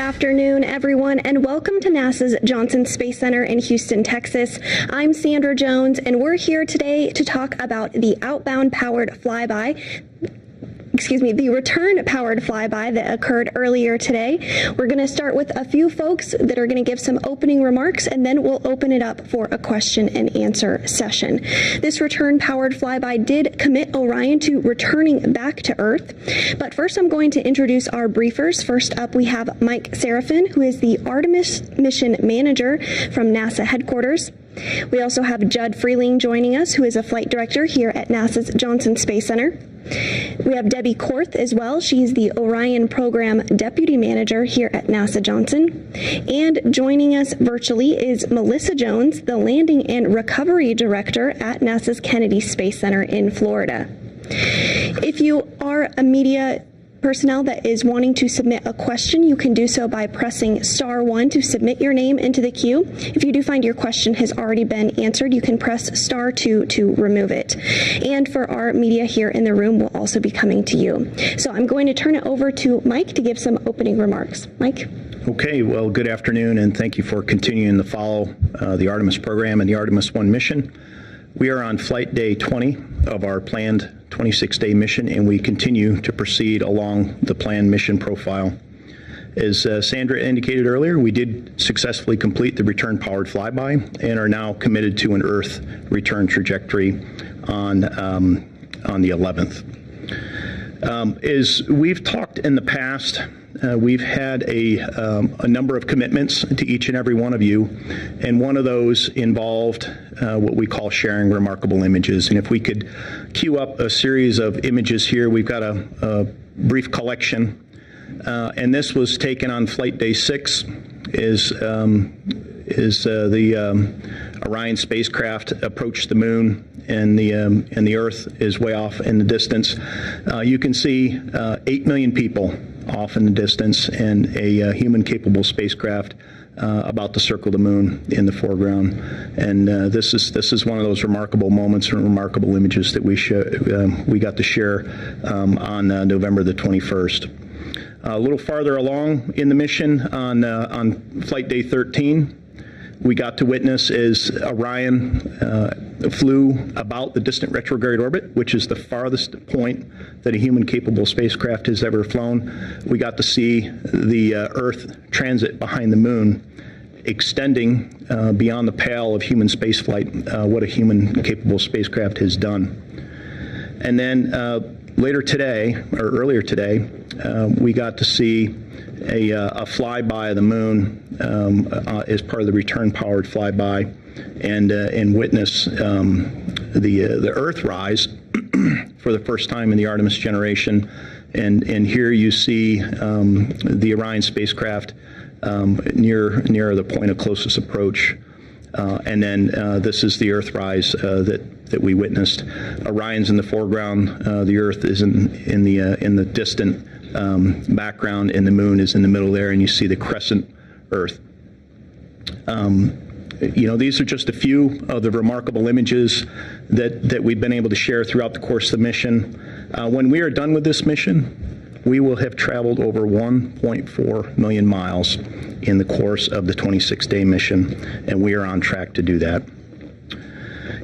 afternoon, everyone, and welcome to NASA's Johnson Space Center in Houston, Texas. I'm Sandra Jones, and we're here today to talk about the the return-powered flyby that occurred earlier today. We're going to start with a few folks that are going to give some opening remarks, and then we'll open it up for a question and answer session. This return-powered flyby did commit Orion to returning back to Earth. But first, I'm going to introduce our briefers. First up, we have Mike Serafin, who is the Artemis Mission Manager from NASA headquarters. We also have Judd Freeling joining us, who is a flight director here at NASA's Johnson Space Center. We have Debbie Korth as well. She's the Orion Program Deputy Manager here at NASA Johnson. And joining us virtually is Melissa Jones, the Landing and Recovery Director at NASA's Kennedy Space Center in Florida. If you are a media personnel that is wanting to submit a question, you can do so by pressing *1 to submit your name into the queue. If you do find your question has already been answered, you can press *2 to remove it. And for our media here in the room, we'll also be coming to you. So I'm going to turn it over to Mike to give some opening remarks. Mike? Okay, well, good afternoon, and thank you for continuing to follow the Artemis program and the Artemis I mission. We are on flight day 20 of our planned 26-day mission, and we continue to proceed along the planned mission profile. As Sandra indicated earlier, we did successfully complete the return-powered flyby and are now committed to an Earth return trajectory on the 11th. As we've talked in the past, we've had a number of commitments to each and every one of you, and one of those involved what we call sharing remarkable images. And if we could queue up a series of images here, we've got a brief collection, and this was taken on flight day 6. The Orion spacecraft approached the moon, and the Earth is way off in the distance. You can see 8 million people off in the distance, and a human-capable spacecraft about to circle the moon in the foreground. And this is one of those remarkable moments and remarkable images that we got to share on November the 21st. A little farther along in the mission on flight day 13, we got to witness as Orion flew about the distant retrograde orbit, which is the farthest point that a human-capable spacecraft has ever flown. We got to see the Earth transit behind the moon, extending beyond the pale of human spaceflight, what a human-capable spacecraft has done. And then earlier today, we got to see a flyby of the moon as part of the return-powered flyby, and witness the Earthrise for the first time in the Artemis generation. And here you see the Orion spacecraft near the point of closest approach. And then this is the Earthrise that we witnessed. Orion's in the foreground. The Earth is in the distant background, and the moon is in the middle there, and you see the crescent Earth. These are just a few of the remarkable images that we've been able to share throughout the course of the mission. When we are done with this mission, we will have traveled over 1.4 million miles in the course of the 26-day mission, and we are on track to do that.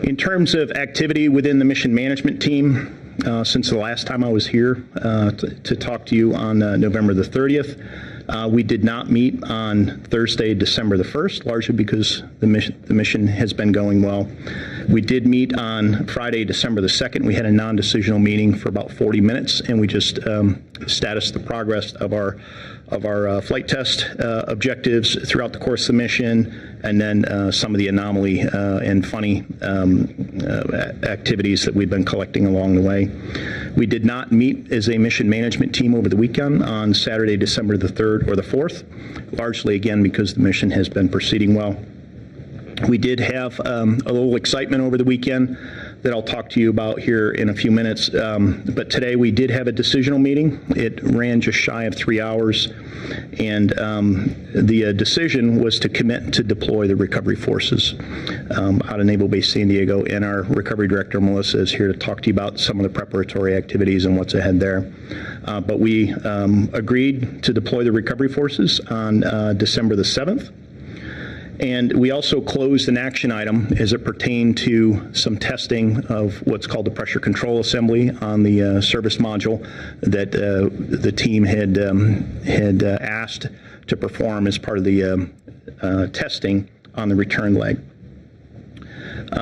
In terms of activity within the mission management team, since the last time I was here to talk to you on November the 30th, we did not meet on Thursday, December the 1st, largely because the mission has been going well. We did meet on Friday, December the 2nd. We had a non-decisional meeting for about 40 minutes, and we just statused the progress of our flight test objectives throughout the course of the mission, and then some of the anomaly and funny activities that we've been collecting along the way. We did not meet as a mission management team over the weekend on Saturday, December the 3rd or the 4th, largely again because the mission has been proceeding well. We did have a little excitement over the weekend. that I'll talk to you about here in a few minutes. But today we did have a decisional meeting. It ran just shy of 3 hours, and the decision was to commit to deploy the recovery forces out of Naval Base San Diego. And our recovery director, Melissa, is here to talk to you about some of the preparatory activities and what's ahead there. But we agreed to deploy the recovery forces on December the 7th. And we also closed an action item as it pertained to some testing of what's called the pressure control assembly on the service module that the team had asked to perform as part of the testing on the return leg.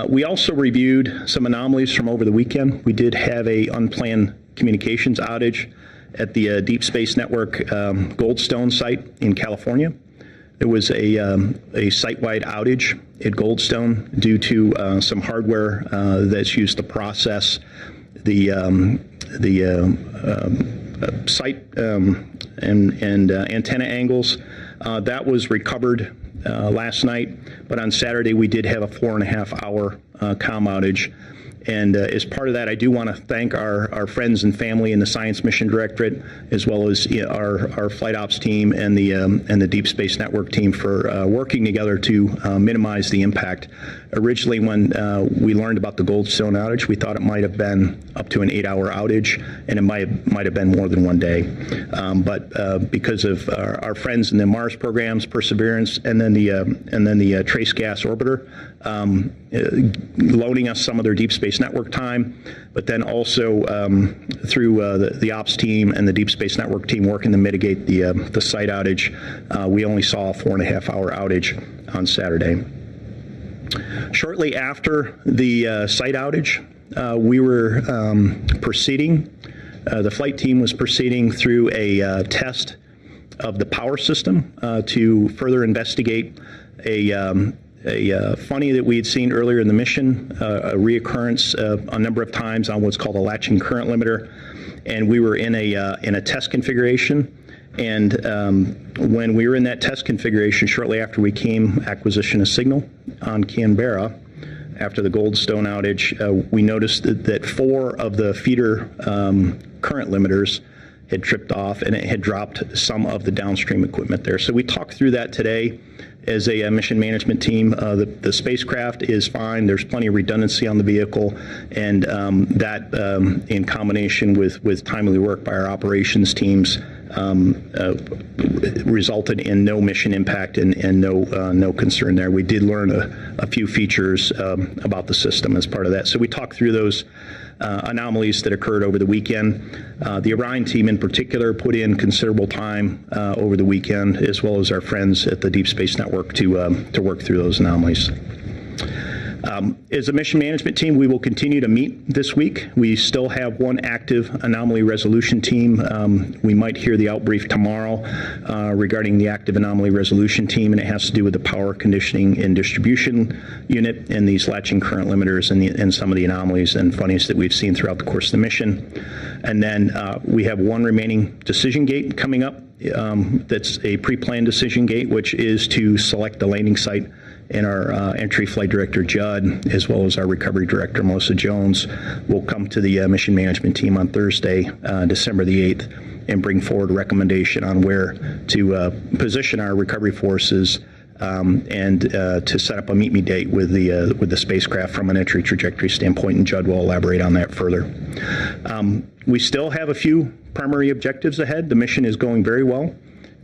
We also reviewed some anomalies from over the weekend. We did have a unplanned communications outage at the Deep Space Network Goldstone site in California. There was a site-wide outage at Goldstone due to some hardware that's used to process the site and antenna angles. That was recovered last night, but on Saturday we did have a 4.5-hour comm outage. And as part of that, I do want to thank our friends and family in the Science Mission Directorate, as well as our flight ops team and the Deep Space Network team for working together to minimize the impact. Originally, when we learned about the Goldstone outage, we thought it might have been up to an 8-hour outage, and it might have been more than one day. But because of our friends in the Mars programs, Perseverance, and then the Trace Gas Orbiter, loaning us some of their Deep Space Network time, but then also through the ops team and the Deep Space Network team working to mitigate the site outage, we only saw a 4.5-hour outage on Saturday. Shortly after the site outage, we were proceeding, the flight team was proceeding through a test of the power system to further investigate a funny that we had seen earlier in the mission, a reoccurrence a number of times on what's called a latching current limiter, and we were in a test configuration. And when we were in that test configuration, shortly after we came acquisition of signal on Canberra, after the Goldstone outage, we noticed that 4 of the feeder current limiters had tripped off, and it had dropped some of the downstream equipment there. So we talked through that today as a mission management team. The spacecraft is fine. There's plenty of redundancy on the vehicle, and that in combination with timely work by our operations teams resulted in no mission impact and no concern there. We did learn a few features about the system as part of that. So we talked through those anomalies that occurred over the weekend. The Orion team in particular put in considerable time over the weekend, as well as our friends at the Deep Space Network to work through those anomalies. As a mission management team, we will continue to meet this week. We still have one active anomaly resolution team. We might hear the outbrief tomorrow regarding the active anomaly resolution team, and it has to do with the power conditioning and distribution unit and these latching current limiters and some of the anomalies and funnies that we've seen throughout the course of the mission. And then we have one remaining decision gate coming up. That's a pre-planned decision gate, which is to select the landing site. And our entry flight director, Judd, as well as our recovery director, Melissa Jones, will come to the mission management team on Thursday, December the 8th, and bring forward a recommendation on where to position our recovery forces and to set up a meet-me date with the spacecraft from an entry trajectory standpoint, and Judd will elaborate on that further. We still have a few primary objectives ahead. The mission is going very well.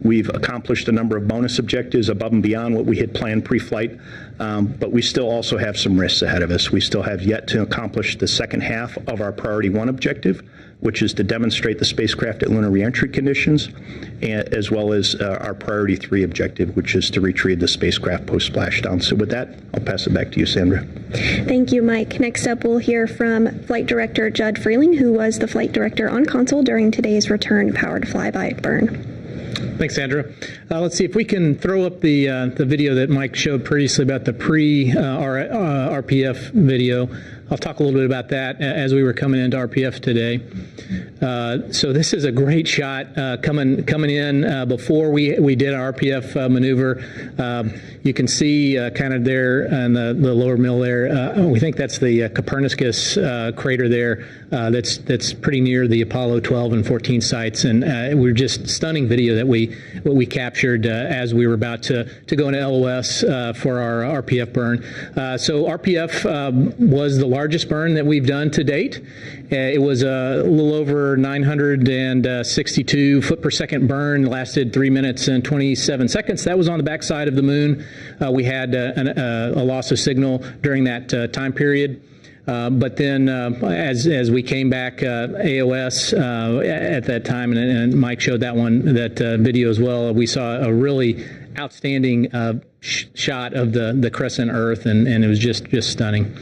We've accomplished a number of bonus objectives above and beyond what we had planned pre-flight, but we still also have some risks ahead of us. We still have yet to accomplish the second half of our Priority 1 objective, which is to demonstrate the spacecraft at lunar reentry conditions, as well as our Priority 3 objective, which is to retrieve the spacecraft post-splashdown. So with that, I'll pass it back to you, Sandra. Thank you, Mike. Next up, we'll hear from Flight Director Judd Freeling, who was the flight director on console during today's return-powered flyby burn. Thanks, Sandra. Let's see if we can throw up the video that Mike showed previously about the pre-RPF video. I'll talk a little bit about that as we were coming into RPF today. So this is a great shot coming in before we did our RPF maneuver. You can see kind of there in the lower middle there. We think that's the Copernicus crater there. That's pretty near the Apollo 12 and 14 sites, and we're just stunning video that we captured as we were about to go into LOS for our RPF burn. So RPF was the largest burn that we've done to date. It was a little over 962 foot per second burn, lasted 3 minutes and 27 seconds. That was on the backside of the moon. We had a loss of signal during that time period. But then as we came back AOS at that time, and Mike showed that video as well, we saw a really outstanding shot of the crescent Earth, and it was just stunning.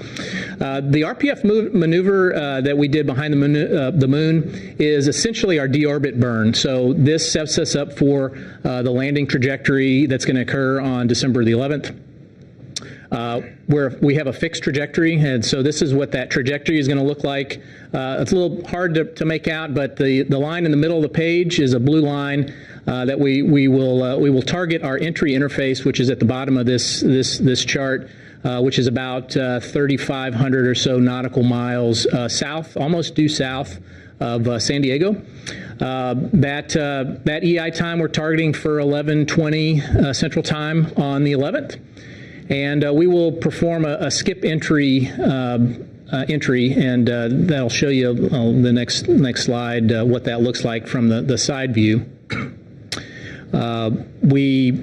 The RPF maneuver that we did behind the moon is essentially our deorbit burn. So this sets us up for the landing trajectory that's going to occur on December the 11th. Where we have a fixed trajectory, and so this is what that trajectory is going to look like. It's a little hard to make out, but the line in the middle of the page is a blue line that we will target our entry interface, which is at the bottom of this chart, which is about 3,500 or so nautical miles south, almost due south of San Diego. That EI time we're targeting for 11:20 Central Time on the 11th. And we will perform a skip entry, and that'll show you the next slide what that looks like from the side view. We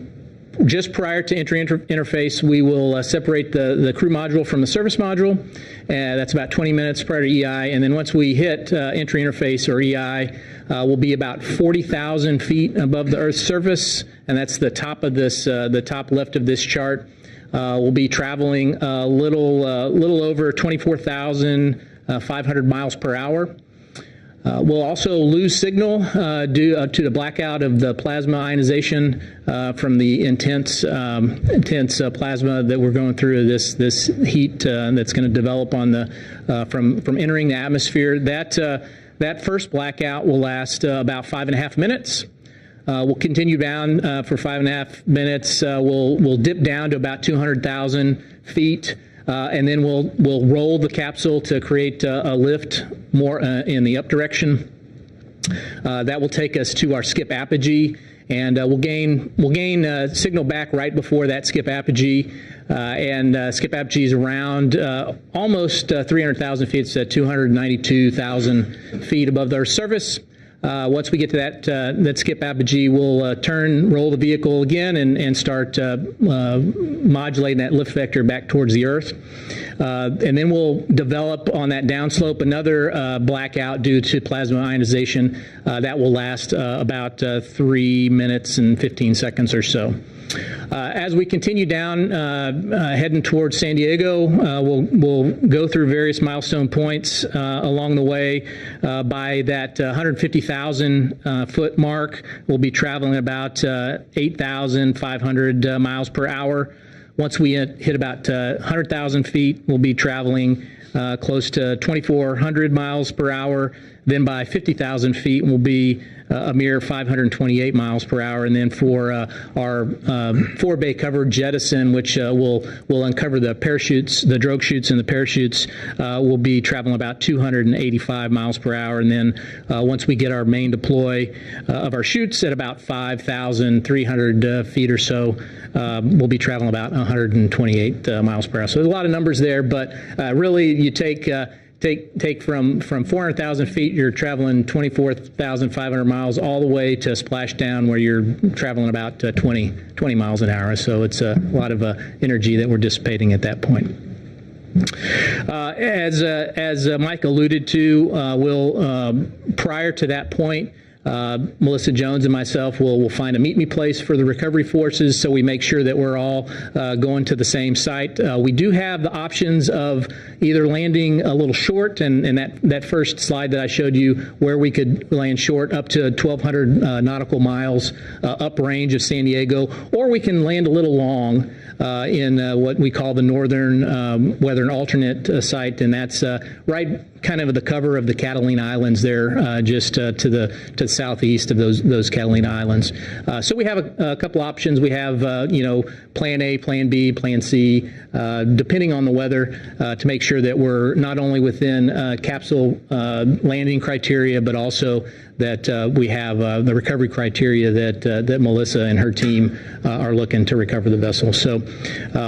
just prior to entry interface, we will separate the crew module from the service module. That's about 20 minutes prior to EI, and then once we hit entry interface or EI, we'll be about 40,000 feet above the Earth's surface, and that's the top of this, the top left of this chart. We'll be traveling a little over 24,500 miles per hour. We'll also lose signal due to the blackout of the plasma ionization from the intense plasma that we're going through. This heat that's going to develop on the from entering the atmosphere. That first blackout will last about 5.5 minutes. We'll continue down for 5.5 minutes. We'll dip down to about 200,000 feet, and then we'll roll the capsule to create a lift more in the up direction. That will take us to our skip apogee, and we'll gain signal back right before that skip apogee. Skip apogee is around almost 300,000 feet. It's at 292,000 feet above the Earth's surface. Once we get to that skip apogee, we'll roll the vehicle again and start modulating that lift vector back towards the Earth. And then we'll develop on that downslope another blackout due to plasma ionization that will last about 3 minutes and 15 seconds or so. As we continue down, heading towards San Diego, we'll go through various milestone points along the way. By that 150,000 foot mark, we'll be traveling about 8,500 miles per hour. Once we hit about 100,000 feet, we'll be traveling close to 2,400 miles per hour. Then by 50,000 feet, we'll be a mere 528 miles per hour. And then for our 4-bay covered jettison, which will uncover the parachutes, the drogue chutes and the parachutes, we'll be traveling about 285 miles per hour. And then once we get our main deploy of our chutes at about 5,300 feet or so, we'll be traveling about 128 miles per hour. So there's a lot of numbers there, but really you take from 400,000 feet, you're traveling 24,500 miles all the way to splashdown where you're traveling about 20 miles an hour. So it's a lot of energy that we're dissipating at that point. As Mike alluded to, we'll prior to that point, Melissa Jones and myself will find a meet-me place for the recovery forces, so we make sure that we're all going to the same site. We do have the options of either landing a little short, and that first slide that I showed you where we could land short up to 1,200 nautical miles uprange of San Diego, or we can land a little long in what we call the northern weather alternate site, and that's right kind of the cover of the Catalina Islands there, just to the southeast of those Catalina Islands. So we have a couple options. We have Plan A, Plan B, Plan C, depending on the weather, to make sure that we're not only within capsule landing criteria, but also that we have the recovery criteria that Melissa and her team are looking to recover the vessel. So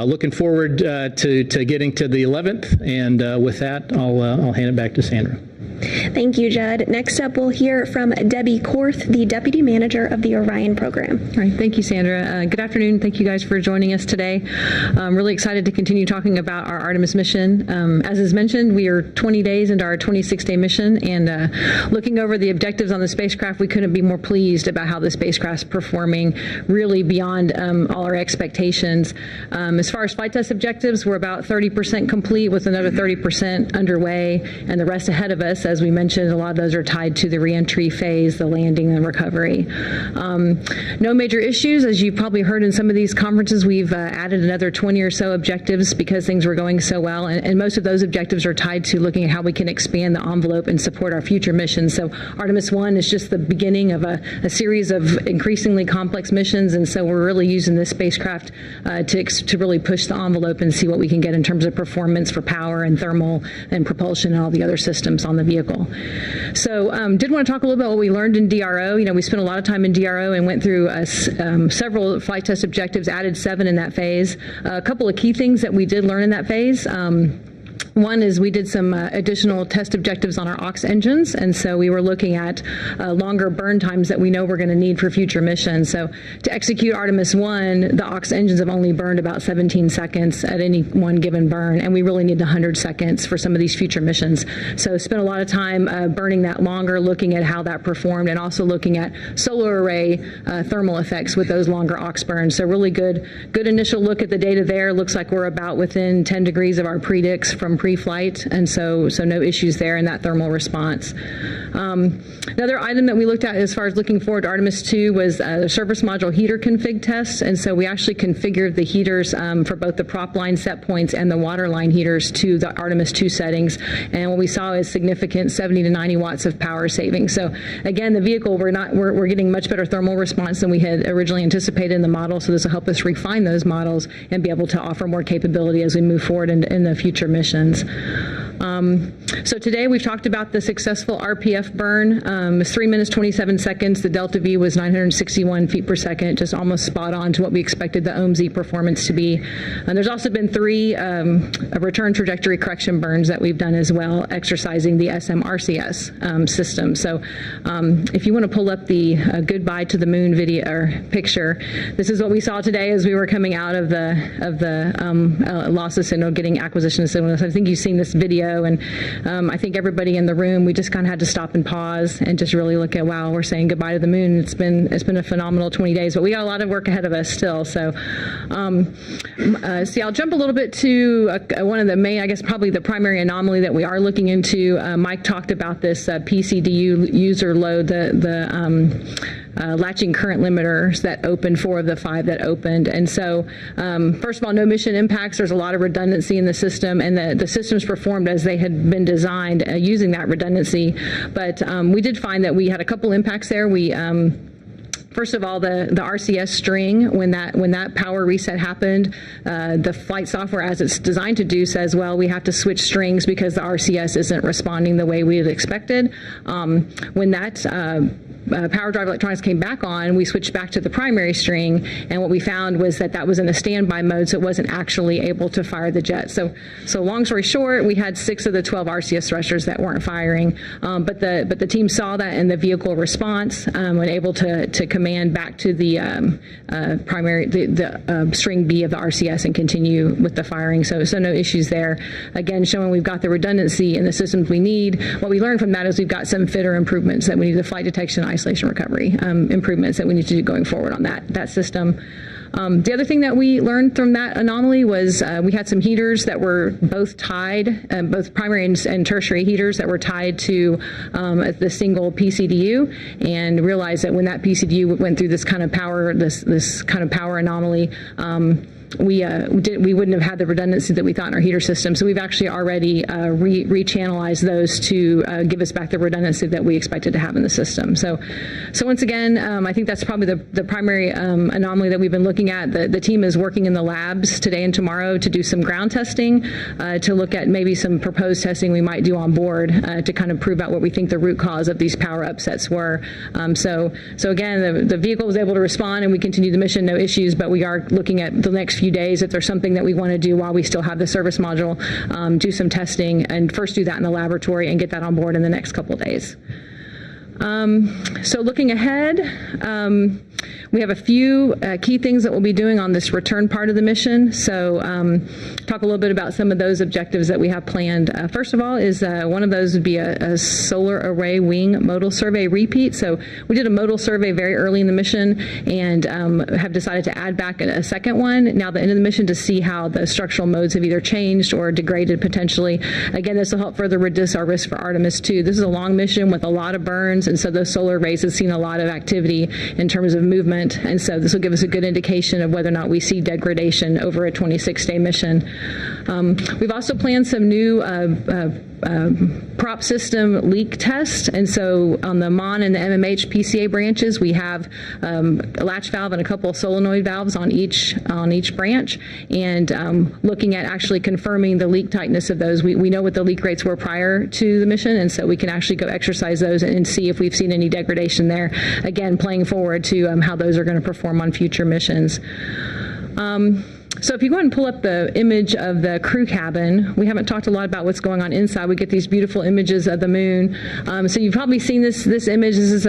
looking forward to getting to the 11th, and with that, I'll hand it back to Sandra. Thank you, Judd. Next up, we'll hear from Debbie Korth, the Deputy Manager of the Orion program. All right. Thank you, Sandra. Good afternoon. Thank you guys for joining us today. I'm really excited to continue talking about our Artemis mission. As is mentioned, we are 20 days into our 26-day mission, and looking over the objectives on the spacecraft, we couldn't be more pleased about how the spacecraft's performing, really beyond all our expectations. As far as flight test objectives, we're about 30% complete, with another 30% underway, and the rest ahead of us. As we mentioned, a lot of those are tied to the reentry phase, the landing and recovery. No major issues. As you've probably heard in some of these conferences, we've added another 20 or so objectives because things were going so well. And most of those objectives are tied to looking at how we can expand the envelope and support our future missions. So Artemis I is just the beginning of a series of increasingly complex missions. And so we're really using this spacecraft to really push the envelope and see what we can get in terms of performance for power and thermal and propulsion and all the other systems on the vehicle. So did want to talk a little bit about what we learned in DRO. We spent a lot of time in DRO and went through several flight test objectives, added 7 in that phase. A couple of key things that we did learn in that phase. One is we did some additional test objectives on our aux engines, and so we were looking at longer burn times that we know we're going to need for future missions. So to execute Artemis I, the aux engines have only burned about 17 seconds at any one given burn, and we really need 100 seconds for some of these future missions. So spent a lot of time burning that longer, looking at how that performed, and also looking at solar array thermal effects with those longer aux burns. So really good initial look at the data there. Looks like we're about within 10 degrees of our predicts from pre-flight, and so no issues there in that thermal response. Another item that we looked at as far as looking forward to Artemis II was the surface module heater config test, and so we actually configured the heaters for both the prop line set points and the water line heaters to the Artemis II settings, and what we saw is significant 70 to 90 watts of power saving. So again, the vehicle, we're getting much better thermal response than we had originally anticipated in the model, so this will help us refine those models and be able to offer more capability as we move forward in the future missions. So today we've talked about the successful RPF burn. It's 3 minutes 27 seconds. The delta V was 961 feet per second, just almost spot on to what we expected the OMZ performance to be. And there's also been 3 return trajectory correction burns that we've done as well, exercising the SMRCS system. So if you want to pull up the goodbye to the moon video or picture, this is what we saw today as we were coming out of the loss of signal, getting acquisition of signal. So I think you've seen this video, and I think everybody in the room, we just kind of had to stop and pause and just really look at, wow, we're saying goodbye to the moon. It's been a phenomenal 20 days, but we got a lot of work ahead of us still. So see, I'll jump a little bit to one of the main, I guess probably the primary anomaly that we are looking into. Mike talked about this PCDU user load, the latching current limiters that opened, 4 of the 5 that opened. And so, first of all, no mission impacts. There's a lot of redundancy in the system, and the systems performed as they had been designed using that redundancy. But we did find that we had a couple impacts there. First of all, the RCS string, when that power reset happened, the flight software, as it's designed to do, says, well, we have to switch strings because the RCS isn't responding the way we had expected. When that power drive electronics came back on, we switched back to the primary string, and what we found was that was in a standby mode, so it wasn't actually able to fire the jet. So long story short, we had 6 of the 12 RCS thrusters that weren't firing, but the team saw that in the vehicle response, and able to command back to the primary, the string B of the RCS and continue with the firing. So no issues there. Again, showing we've got the redundancy in the systems we need. What we learned from that is we've got some fitter improvements that we need, the flight detection, isolation, recovery improvements that we need to do going forward on that system. The other thing that we learned from that anomaly was we had some heaters that were both tied, both primary and tertiary heaters that were tied to the single PCDU, and realized that when that PCDU went through this kind of power, this kind of power anomaly, we wouldn't have had the redundancy that we thought in our heater system. So we've actually already rechannelized those to give us back the redundancy that we expected to have in the system. So once again, I think that's probably the primary anomaly that we've been looking at. The team is working in the labs today and tomorrow to do some ground testing, to look at maybe some proposed testing we might do on board to kind of prove out what we think the root cause of these power upsets were. So again, the vehicle was able to respond and we continue the mission, no issues, but we are looking at the next few days if there's something that we want to do while we still have the service module, do some testing and first do that in the laboratory and get that on board in the next couple of days. So looking ahead, we have a few key things that we'll be doing on this return part of the mission. So talk a little bit about some of those objectives that we have planned. First of all is one of those would be a solar array wing modal survey repeat. So we did a modal survey very early in the mission and have decided to add back a second one now at the end of the mission to see how the structural modes have either changed or degraded potentially. Again, this will help further reduce our risk for Artemis II. This is a long mission with a lot of burns, and so those solar arrays have seen a lot of activity in terms of movement, and so this will give us a good indication of whether or not we see degradation over a 26-day mission. We've also planned some new prop system leak test, and so on the MON and the MMH PCA branches, we have a latch valve and a couple of solenoid valves on each branch, and looking at actually confirming the leak tightness of those. We know what the leak rates were prior to the mission, and so we can actually go exercise those and see if we've seen any degradation there. Again, playing forward to how those are going to perform on future missions. So if you go ahead and pull up the image of the crew cabin, we haven't talked a lot about what's going on inside. We get these beautiful images of the moon. So you've probably seen this image. This is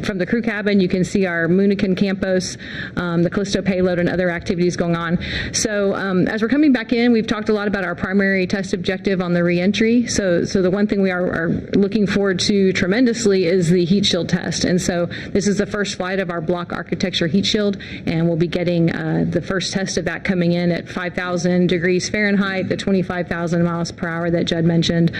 from the crew cabin. You can see our Moonican Campos, the Callisto payload, and other activities going on. So as we're coming back in, we've talked a lot about our primary test objective on the reentry. So the one thing we are looking forward to tremendously is the heat shield test. And so this is the first flight of our block architecture heat shield, and we'll be getting the first test of that coming in at 5,000 degrees Fahrenheit, the 25,000 miles per hour that Judd mentioned.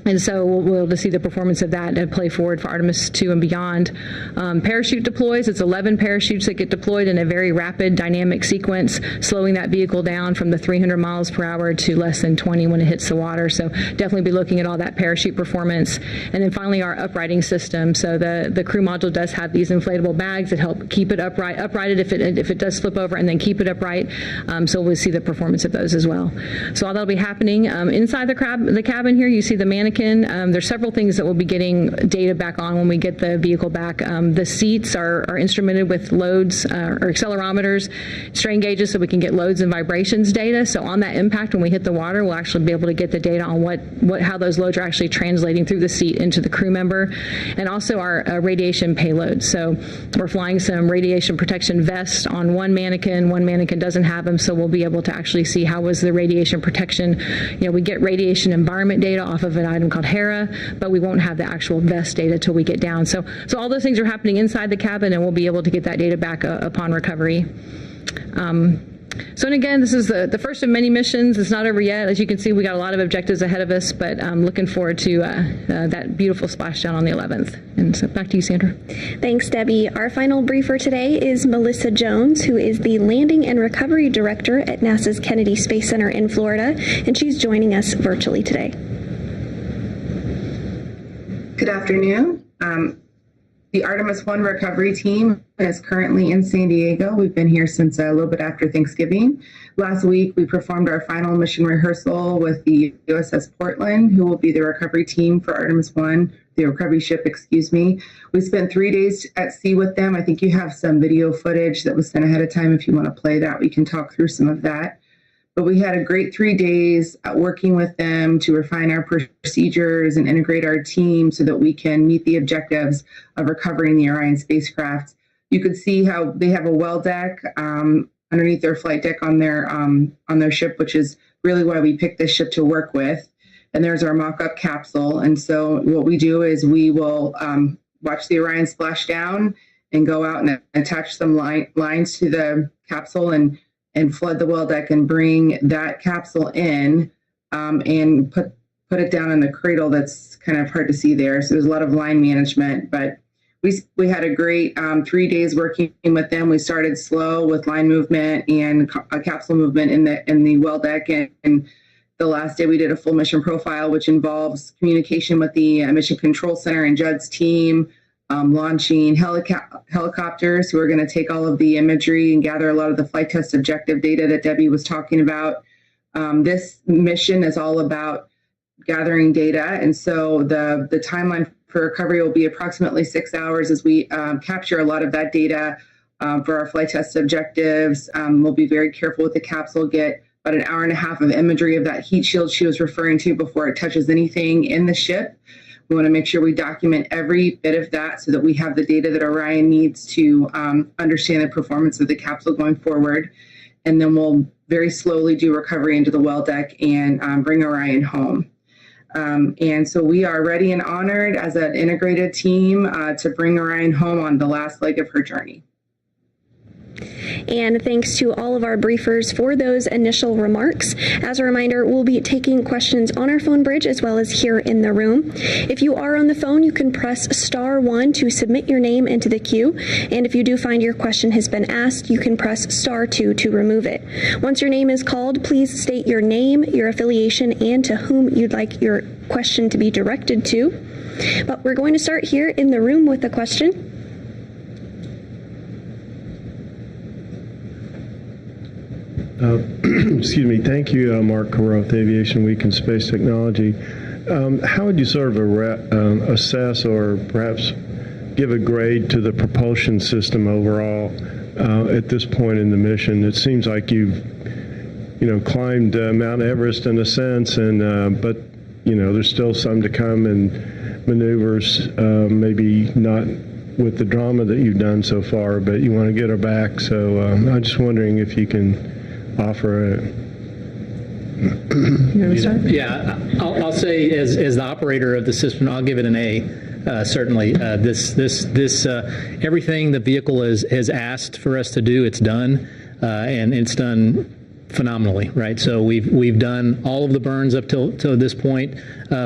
And so we'll to see the performance of that and play forward for Artemis II and beyond. Parachute deploys. It's 11 parachutes that get deployed in a very rapid dynamic sequence, slowing that vehicle down from the 300 miles per hour to less than 20 when it hits the water. So definitely be looking at all that parachute performance. And then finally, our uprighting system. So the crew module does have these inflatable bags that help keep it uprighted if it does flip over, and then keep it upright. So we'll see the performance of those as well. So all that'll be happening inside the cabin here. You see the mannequin. There's several things that we'll be getting data back on when we get the vehicle back. The seats are instrumented with loads or accelerometers, strain gauges, so we can get loads and vibrations data. So on that impact, when we hit the water, we'll actually be able to get the data on how those loads are actually translating through the seat into the crew member, and also our radiation payload. So we're flying some radiation protection vests on one mannequin. One mannequin doesn't have them, so we'll be able to actually see how was the radiation protection. We get radiation environment data off of an item called HERA, but we won't have the actual vest data till we get down. So all those things are happening inside the cabin, and we'll be able to get that data back upon recovery. So and again, this is the first of many missions. It's not over yet. As you can see, we got a lot of objectives ahead of us, but I'm looking forward to that beautiful splashdown on the 11th. And so back to you, Sandra. Thanks, Debbie. Our final briefer today is Melissa Jones, who is the Landing and Recovery Director at NASA's Kennedy Space Center in Florida, and she's joining us virtually today. Good afternoon. The Artemis I recovery team is currently in San Diego. We've been here since a little bit after Thanksgiving. Last week, we performed our final mission rehearsal with the USS Portland, who will be the recovery team for Artemis I, the recovery ship, excuse me. We spent 3 days at sea with them. I think you have some video footage that was sent ahead of time. If you want to play that, we can talk through some of that. But we had a great 3 days working with them to refine our procedures and integrate our team so that we can meet the objectives of recovering the Orion spacecraft. You could see how they have a well deck underneath their flight deck on their ship, which is really why we picked this ship to work with. And there's our mock-up capsule. And so what we do is we will watch the Orion splash down and go out and attach some lines to the capsule and flood the well deck and bring that capsule in and put it down in the cradle. That's kind of hard to see there. So there's a lot of line management, but we had a great 3 days working with them. We started slow with line movement and capsule movement in the well deck, and the last day we did a full mission profile, which involves communication with the Mission Control Center and Judd's team, launching helicopters who are going to take all of the imagery and gather a lot of the flight test objective data that Debbie was talking about. This mission is all about gathering data, and so the timeline for recovery will be approximately 6 hours as we capture a lot of that data for our flight test objectives. We'll be very careful with the capsule, get about an hour and a half of imagery of that heat shield she was referring to before it touches anything in the ship. We want to make sure we document every bit of that so that we have the data that Orion needs to understand the performance of the capsule going forward. And then we'll very slowly do recovery into the well deck and bring Orion home. And so we are ready and honored as an integrated team to bring Orion home on the last leg of her journey. And thanks to all of our briefers for those initial remarks. As a reminder, we'll be taking questions on our phone bridge as well as here in the room. If you are on the phone, you can press *1 to submit your name into the queue. And if you do find your question has been asked, you can press *2 to remove it. Once your name is called, please state your name, your affiliation, and to whom you'd like your question to be directed to. But we're going to start here in the room with a question. Excuse me. Thank you, Mark Caroth, Aviation Week and Space Technology. How would you sort of assess or perhaps give a grade to the propulsion system overall at this point in the mission? It seems like you've, climbed Mount Everest in a sense, and but there's still some to come and maneuvers, maybe not with the drama that you've done so far, but you want to get her back. So I'm just wondering if you can offer a... You want to start? Yeah, I'll say as the operator of the system, I'll give it an A. Certainly, this everything the vehicle has asked for us to do, it's done, and it's done phenomenally, right? So we've done all of the burns up till this point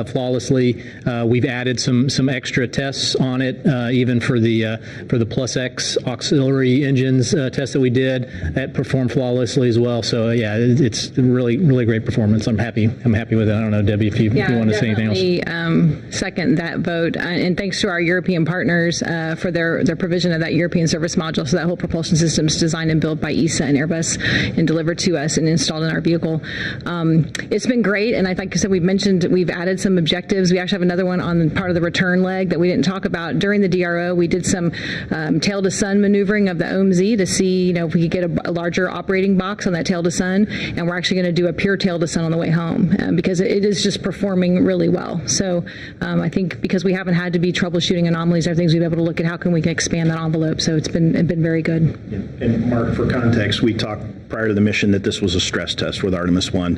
flawlessly. We've added some extra tests on it, even for the Plus X auxiliary engines test that we did that performed flawlessly as well. So yeah, it's really great performance. I'm happy with it. I don't know, Debbie, if you want to say anything else. Second that vote, and thanks to our European partners for their provision of that European service module. So that whole propulsion system is designed and built by ESA and Airbus and delivered to us and installed in our vehicle. It's been great, and I think we've added some objectives. We actually have another one on part of the return leg that we didn't talk about during the DRO. We did some tail to sun maneuvering of the OMZ to see if we could get a larger operating box on that tail to sun, and we're actually going to do a pure tail to sun on the way home because it is just performing really well. So I think because we haven't had to be troubleshooting anomalies or things, we've been able to look at how can we expand that envelope. So it's been very good. And Mark, for context, we talked prior to the mission that this was a stress test with Artemis I.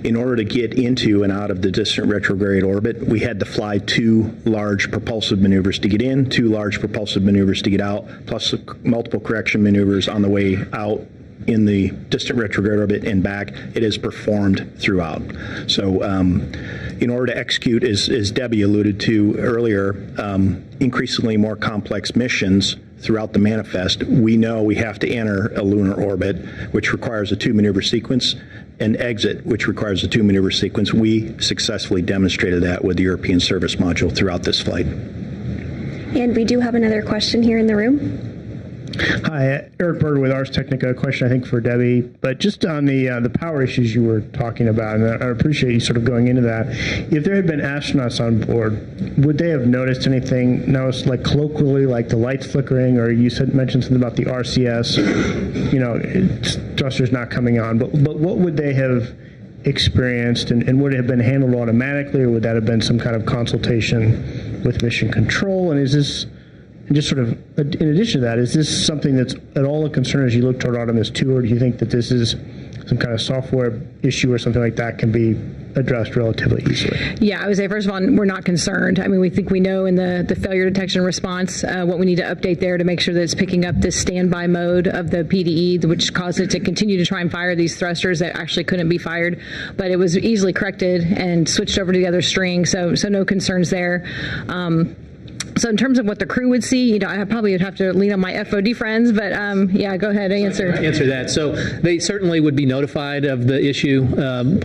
In order to get into and out of the distant retrograde orbit, we had to fly 2 large propulsive maneuvers to get in, 2 large propulsive maneuvers to get out, plus multiple correction maneuvers on the way out in the distant retrograde orbit and back. It is performed throughout. So in order to execute, as Debbie alluded to earlier, increasingly more complex missions throughout the manifest, we know we have to enter a lunar orbit, which requires a 2-maneuver sequence, and exit, which requires a 2-maneuver sequence. We successfully demonstrated that with the European service module throughout this flight. And we do have another question here in the room. Hi, Eric Berger with Ars Technica. A question, I think, for Debbie, but just on the power issues you were talking about, and I appreciate you sort of going into that. If there had been astronauts on board, would they have noticed anything, like colloquially, like the lights flickering, or you mentioned something about the RCS, thrusters not coming on, but what would they have experienced, and would it have been handled automatically, or would that have been some kind of consultation with mission control? And is this... And just sort of, in addition to that, is this something that's at all a concern as you look toward Artemis II, or do you think that this is some kind of software issue or something like that can be addressed relatively easily? Yeah, I would say, first of all, we're not concerned. I mean, we think we know in the failure detection and response what we need to update there to make sure that it's picking up this standby mode of the PDE, which caused it to continue to try and fire these thrusters that actually couldn't be fired. But it was easily corrected and switched over to the other string, so no concerns there. So in terms of what the crew would see, I probably would have to lean on my FOD friends, but yeah, go ahead, answer that. So they certainly would be notified of the issue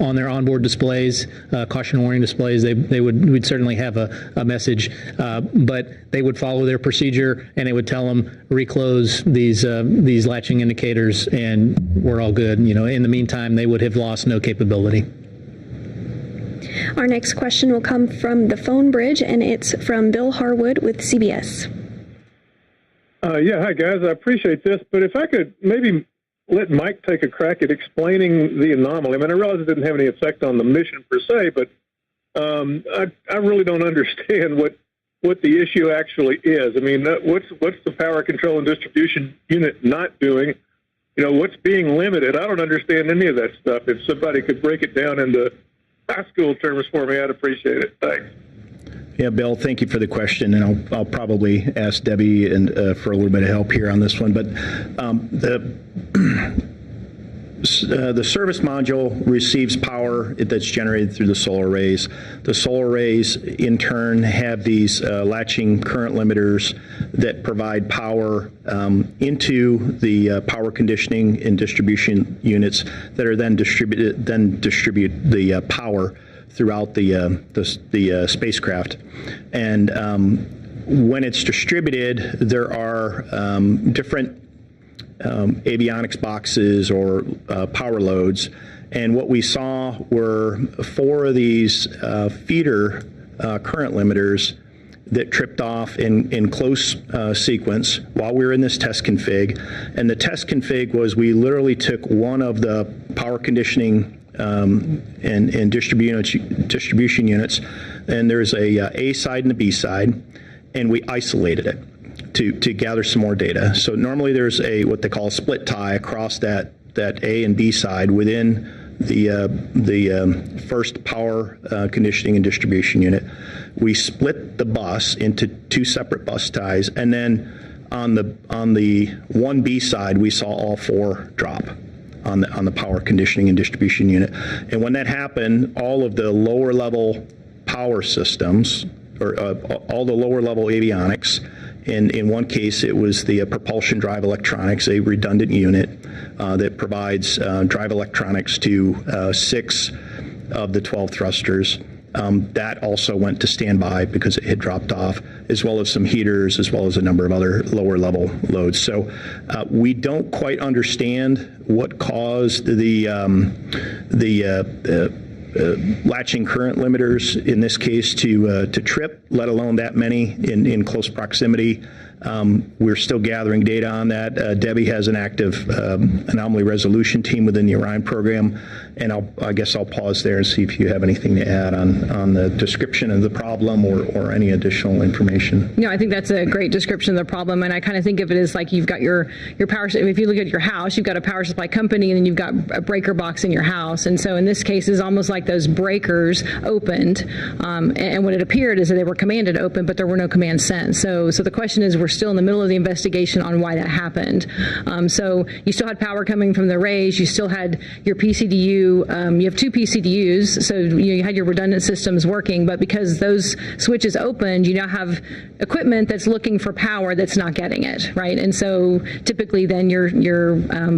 on their onboard displays, caution warning displays. We'd certainly have a message, but they would follow their procedure, and it would tell them reclose these latching indicators, and we're all good. In the meantime, they would have lost no capability. Our next question will come from the phone bridge, and it's from Bill Harwood with CBS. Yeah, hi guys. I appreciate this, but if I could maybe let Mike take a crack at explaining the anomaly. I mean, I realize it didn't have any effect on the mission per se, but I really don't understand what the issue actually is. I mean, what's the power control and distribution unit not doing? What's being limited? I don't understand any of that stuff. If somebody could break it down into high school terms for me, I'd appreciate it. Thanks. Yeah, Bill, thank you for the question, and I'll probably ask Debbie for a little bit of help here on this one. But the service module receives power that's generated through the solar arrays. The solar arrays, in turn, have these latching current limiters that provide power into the power conditioning and distribution units that are then distribute the power throughout the spacecraft. And when it's distributed, there are different avionics boxes or power loads, and what we saw were 4 of these feeder current limiters that tripped off in close sequence while we were in this test config. And the test config was we literally took one of the power conditioning and distribution units, and there's a side and a B side, and we isolated it to gather some more data. So normally there's what they call a split tie across that A and B side within the first power conditioning and distribution unit. We split the bus into 2 separate bus ties, and then on the 1B side we saw all 4 drop on the power conditioning and distribution unit. And when that happened, all of the lower level power systems, or all the lower level avionics, in one case it was the propulsion drive electronics, a redundant unit that provides drive electronics to 6 of the 12 thrusters. That also went to standby because it had dropped off, as well as some heaters, as well as a number of other lower level loads. So we don't quite understand what caused the latching current limiters in this case to trip, let alone that many in close proximity. We're still gathering data on that. Debbie has an active anomaly resolution team within the Orion program, and I guess I'll pause there and see if you have anything to add on the description of the problem or any additional information. No, I think that's a great description of the problem, and I kind of think of it as like you've got your power. If you look at your house, you've got a power supply company, and then you've got a breaker box in your house. And so in this case, it's almost like those breakers opened, and what it appeared is that they were commanded to open, but there were no commands sent. So the question is, we're still in the middle of the investigation on why that happened. So you still had power coming from the arrays. You still had your PCDU. You have 2 PCDUs, so you had your redundant systems working, but because those switches opened, you now have equipment that's looking for power that's not getting it, right? And so typically then your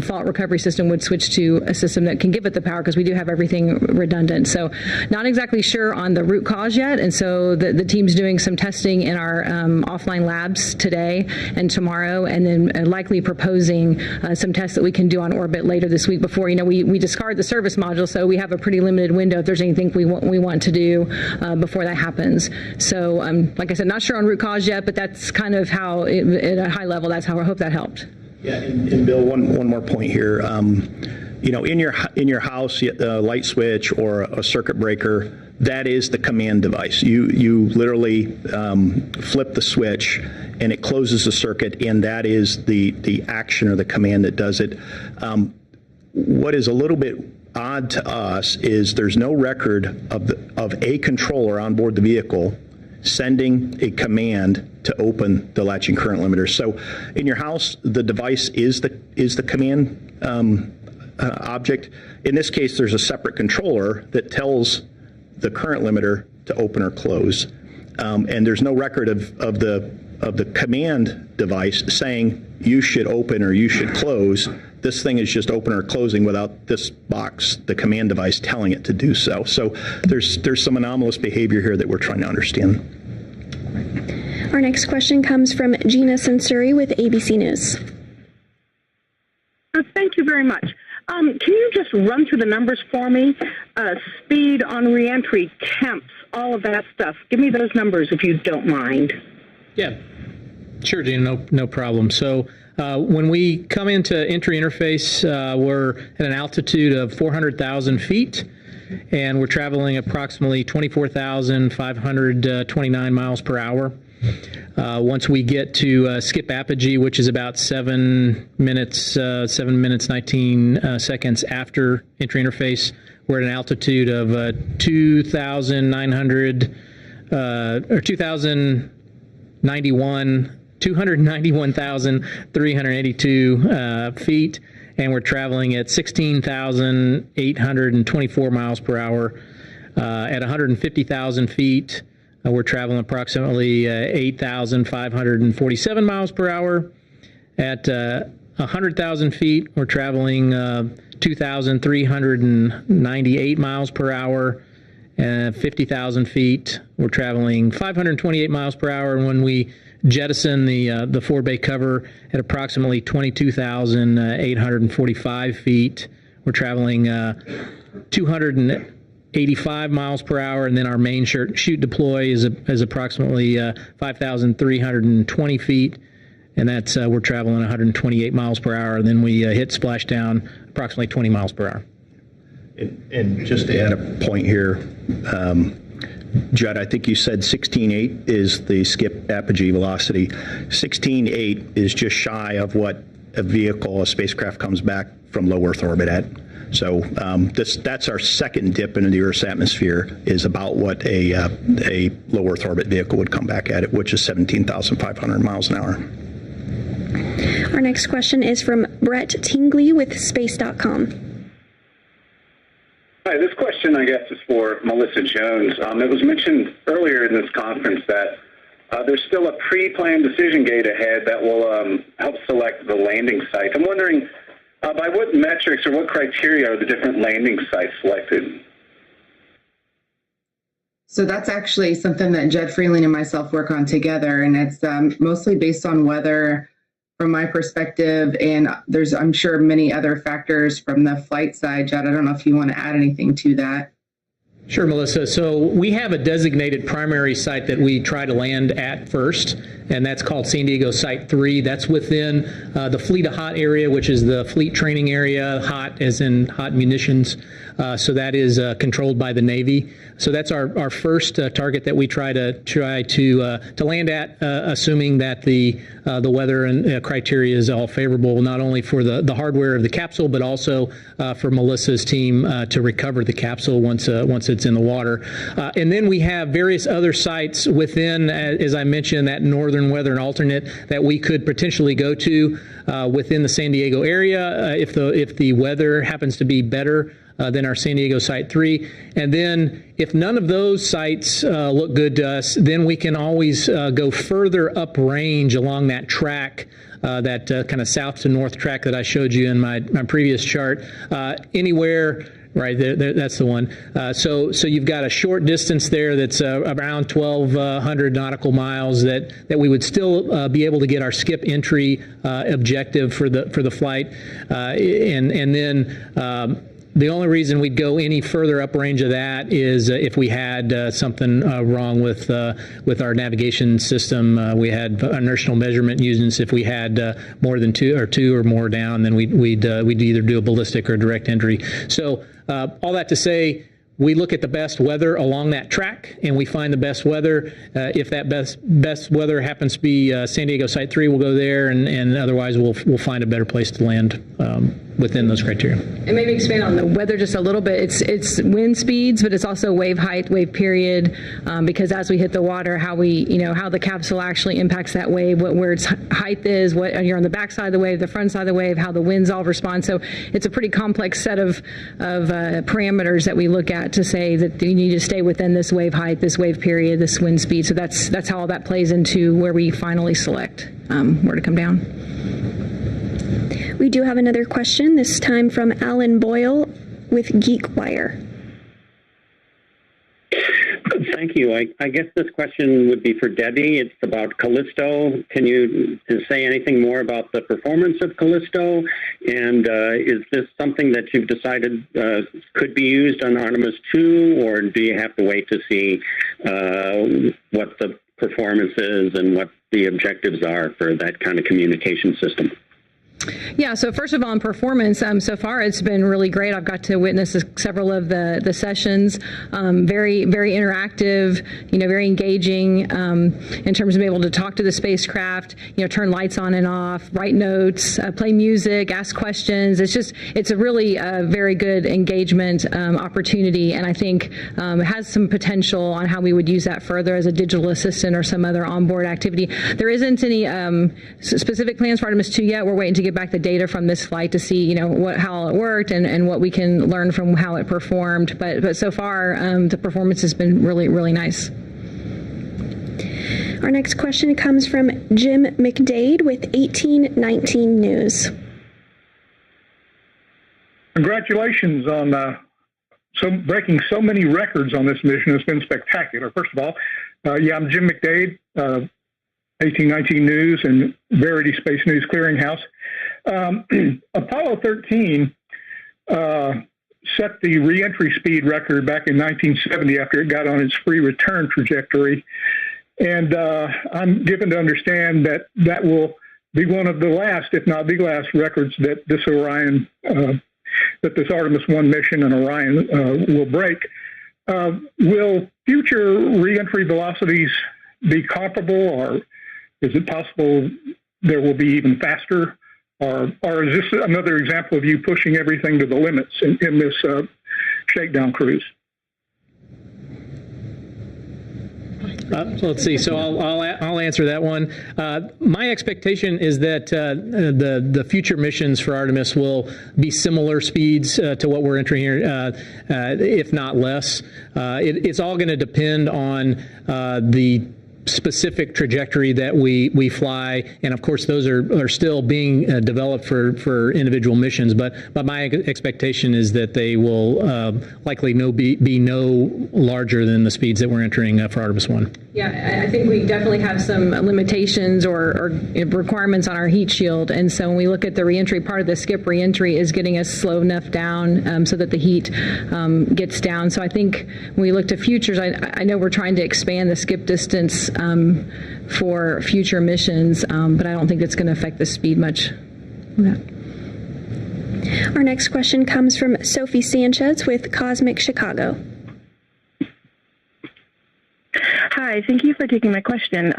fault recovery system would switch to a system that can give it the power, because we do have everything redundant. So not exactly sure on the root cause yet, and so the team's doing some testing in our offline labs today and tomorrow, and then likely proposing some tests that we can do on orbit later this week before, we discard the service module, so we have a pretty limited window if there's anything we want to do before that happens. So like I said, not sure on root cause yet, but that's kind of how, at a high level, that's how I hope that helped. Yeah, and Bill, one more point here. In your house, a light switch or a circuit breaker, that is the command device. You literally flip the switch and it closes the circuit, and that is the action or the command that does it. What is a little bit odd to us is there's no record of a controller on board the vehicle sending a command to open the latching current limiter. So in your house, the device is the command object. In this case, there's a separate controller that tells the current limiter to open or close. and there's no record of the command device saying you should open or you should close. This thing is just open or closing without this box, the command device, telling it to do so. So there's some anomalous behavior here that we're trying to understand. Our next question comes from Gina Sensuri with ABC News. Thank you very much. Can you just run through the numbers for me? Speed on reentry, temps, all of that stuff. Give me those numbers if you don't mind. Yeah, sure, Gina, no problem. So when we come into entry interface, we're at an altitude of 400,000 feet, and we're traveling approximately 24,529 miles per hour. Once we get to skip apogee, which is about 7 minutes 19 seconds after entry interface, we're at an altitude of 291,382 feet, and we're traveling at 16,824 miles per hour. At 150,000 feet, we're traveling approximately 8,547 miles per hour. At 100,000 feet, we're traveling 2,398 miles per hour. 50,000 feet, we're traveling 528 miles per hour. And when we jettison the four-bay cover at approximately 22,845 feet, we're traveling 285 miles per hour, and then our main shoot deploy is approximately 5,320 feet, and that's we're traveling 128 miles per hour, and then we hit splashdown approximately 20 miles per hour. And just to add a point here, Judd, I think you said 16.8 is the skip apogee velocity. 16.8 is just shy of what a spacecraft comes back from low Earth orbit at. So that's our second dip into the Earth's atmosphere, is about what a low Earth orbit vehicle would come back at it, which is 17,500 miles an hour. Our next question is from Brett Tingley with Space.com. Hi, this question, I guess, is for Melissa Jones. It was mentioned earlier in this conference that there's still a pre-planned decision gate ahead that will help select the landing site. I'm wondering, by what metrics or what criteria are the different landing sites selected? So that's actually something that Jed Freeling and myself work on together, and it's mostly based on weather from my perspective, and there's, I'm sure, many other factors from the flight side. Jed, I don't know if you want to add anything to that. Sure, Melissa. So we have a designated primary site that we try to land at first, and that's called San Diego Site 3. That's within the Fleet of Hot area, which is the fleet training area, hot as in hot munitions. So that is controlled by the Navy. So that's our first target that we try to land at, assuming that the weather and criteria is all favorable, not only for the hardware of the capsule, but also for Melissa's team to recover the capsule once it's in the water. And then we have various other sites within, as I mentioned, that northern weather and alternate that we could potentially go to within the San Diego area if the weather happens to be better than our San Diego Site 3. And then if none of those sites look good to us, then we can always go further uprange along that track, that kind of south to north track that I showed you in my previous chart, anywhere. Right there, that's the one. So you've got a short distance there that's around 1,200 nautical miles that we would still be able to get our skip entry objective for the flight, and then. The only reason we'd go any further uprange of that is if we had something wrong with our navigation system. We had inertial measurement units. If we had more than two or more down, then we'd either do a ballistic or direct entry. So all that to say, we look at the best weather along that track, and we find the best weather. If that best weather happens to be San Diego Site 3, we'll go there, and otherwise we'll find a better place to land within those criteria. And maybe expand on the weather just a little bit. It's wind speeds, but it's also wave height, wave period, because as we hit the water, how the capsule actually impacts that wave, where its height is, what you're on the back side of the wave, the front side of the wave, how the winds all respond. So it's a pretty complex set of parameters that we look at to say that you need to stay within this wave height, this wave period, this wind speed. So that's how all that plays into where we finally select where to come down. We do have another question, this time from Alan Boyle with GeekWire. Thank you. I guess this question would be for Debbie. It's about Callisto. Can you say anything more about the performance of Callisto? And is this something that you've decided could be used on Artemis II, or do you have to wait to see what the performance is and what the objectives are for that kind of communication system? Yeah, so first of all, in performance, so far it's been really great. I've got to witness several of the sessions. Very, very interactive, very engaging in terms of being able to talk to the spacecraft, turn lights on and off, write notes, play music, ask questions. It's a really very good engagement opportunity, and I think it has some potential on how we would use that further as a digital assistant or some other onboard activity. There isn't any specific plans for Artemis II yet. We're waiting to get back the data from this flight to see, how it worked and what we can learn from how it performed. But so far, the performance has been really, really nice. Our next question comes from Jim McDade with 1819 News. Congratulations on breaking so many records on this mission. It's been spectacular. First of all, I'm Jim McDade, 1819 News and Verity Space News Clearinghouse. Apollo 13 set the reentry speed record back in 1970 after it got on its free return trajectory. And I'm given to understand that will be one of the last, if not the last, records that this Orion, that this Artemis I mission and Orion will break. Will future reentry velocities be comparable, or is it possible there will be even faster? Or is this another example of you pushing everything to the limits in this shakedown cruise? Let's see. So I'll answer that one. My expectation is that the future missions for Artemis will be similar speeds to what we're entering here, if not less. It's all going to depend on the specific trajectory that we fly, and of course those are still being developed for individual missions, but my expectation is that they will likely be no larger than the speeds that we're entering for Artemis I. Yeah, I think we definitely have some limitations or requirements on our heat shield, and so when we look at the reentry, part of the skip reentry is getting us slow enough down so that the heat gets down. So I think when we look to futures, I know we're trying to expand the skip distance for future missions, but I don't think it's going to affect the speed much. Our next question comes from Sophie Sanchez with Cosmic Chicago. Hi, thank you for taking my question.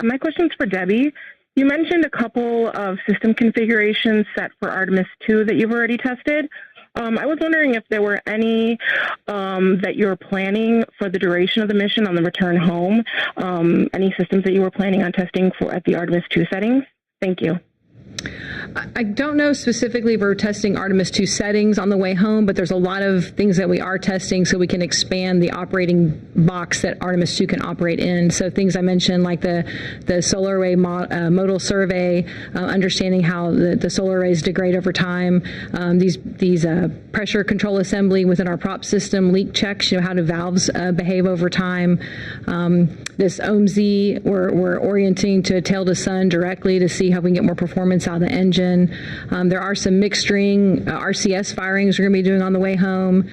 My question is for Debbie. You mentioned a couple of system configurations set for Artemis II that you've already tested. I was wondering if there were any that you're planning for the duration of the mission on the return home, any systems that you were planning on testing for at the Artemis II settings? Thank you. I don't know specifically if we're testing Artemis II settings on the way home, but there's a lot of things that we are testing so we can expand the operating box that Artemis II can operate in. So things I mentioned like the solar array modal survey, understanding how the solar arrays degrade over time, these pressure control assembly within our prop system, leak checks, how do valves behave over time. This OMZ, we're orienting to tail to sun directly to see how we can get more performance out of the engine. There are some mixed string RCS firings we're going to be doing on the way home.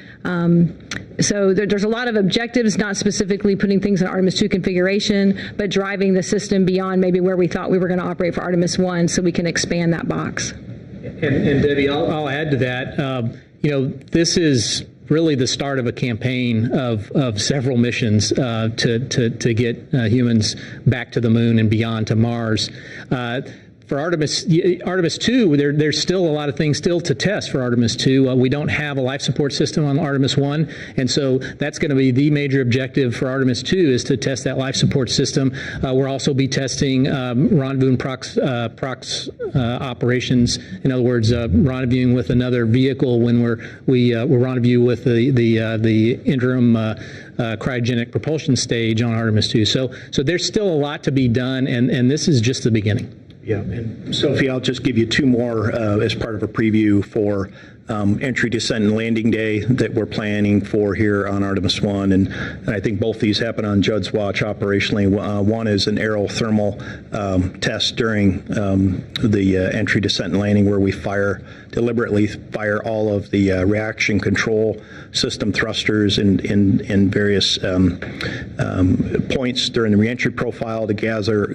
So there's a lot of objectives, not specifically putting things in Artemis II configuration, but driving the system beyond maybe where we thought we were going to operate for Artemis I so we can expand that box. And Debbie, I'll add to that. This is really the start of a campaign of several missions to get humans back to the moon and beyond to Mars. for Artemis II, there's still a lot of things still to test for Artemis II. We don't have a life support system on Artemis I, and so that's going to be the major objective for Artemis II is to test that life support system. We'll also be testing rendezvous and prox operations. In other words, rendezvousing with another vehicle when we're rendezvous with the interim cryogenic propulsion stage on Artemis II. So there's still a lot to be done, and this is just the beginning. Yeah, and Sophie, I'll just give you two more as part of a preview for entry, descent, and landing day that we're planning for here on Artemis I, and I think both these happen on Judd's watch operationally. One is an aerothermal test during the entry, descent, and landing, where we deliberately fire all of the reaction control system thrusters in various points during the reentry profile to gather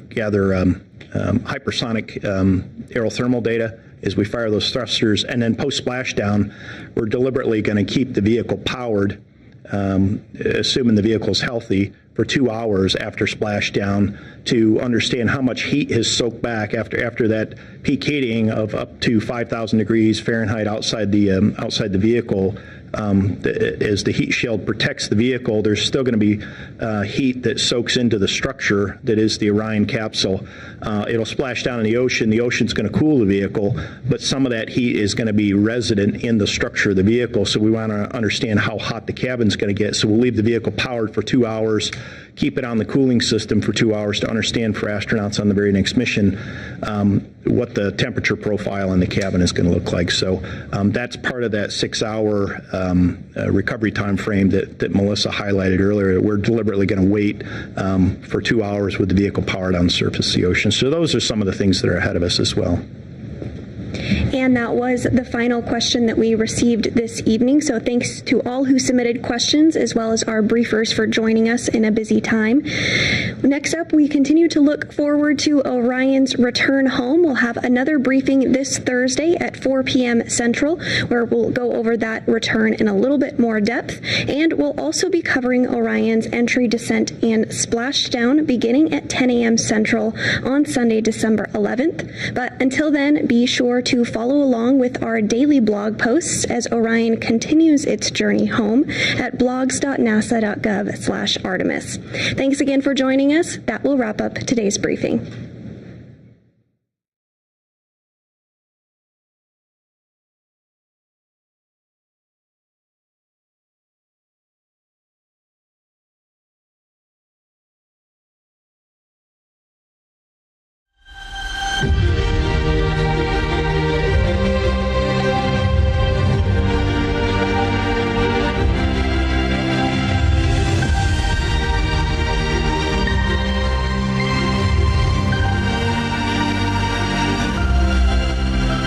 hypersonic aerothermal data as we fire those thrusters. And then post-splashdown, we're deliberately going to keep the vehicle powered, assuming the vehicle's healthy, for 2 hours after splashdown to understand how much heat has soaked back after that peak heating of up to 5,000 degrees Fahrenheit outside the vehicle. As the heat shield protects the vehicle, there's still going to be heat that soaks into the structure that is the Orion capsule. It'll splash down in the ocean. The ocean's going to cool the vehicle, but some of that heat is going to be resident in the structure of the vehicle. So we want to understand how hot the cabin's going to get. So we'll leave the vehicle powered for 2 hours, keep it on the cooling system for 2 hours to understand for astronauts on the very next mission what the temperature profile in the cabin is going to look like. So that's part of that 6-hour recovery time frame that Melissa highlighted earlier. We're deliberately going to wait for 2 hours with the vehicle powered on the surface of the ocean. So those are some of the things that are ahead of us as well. And that was the final question that we received this evening. So thanks to all who submitted questions, as well as our briefers for joining us in a busy time. Next up, we continue to look forward to Orion's return home. We'll have another briefing this Thursday at 4 p.m. Central, where we'll go over that return in a little bit more depth. And we'll also be covering Orion's entry, descent, and splashdown beginning at 10 a.m. Central on Sunday, December 11th. But until then, be sure to follow along with our daily blog posts as Orion continues its journey home at blogs.nasa.gov/Artemis. Thanks again for joining us. That will wrap up today's briefing.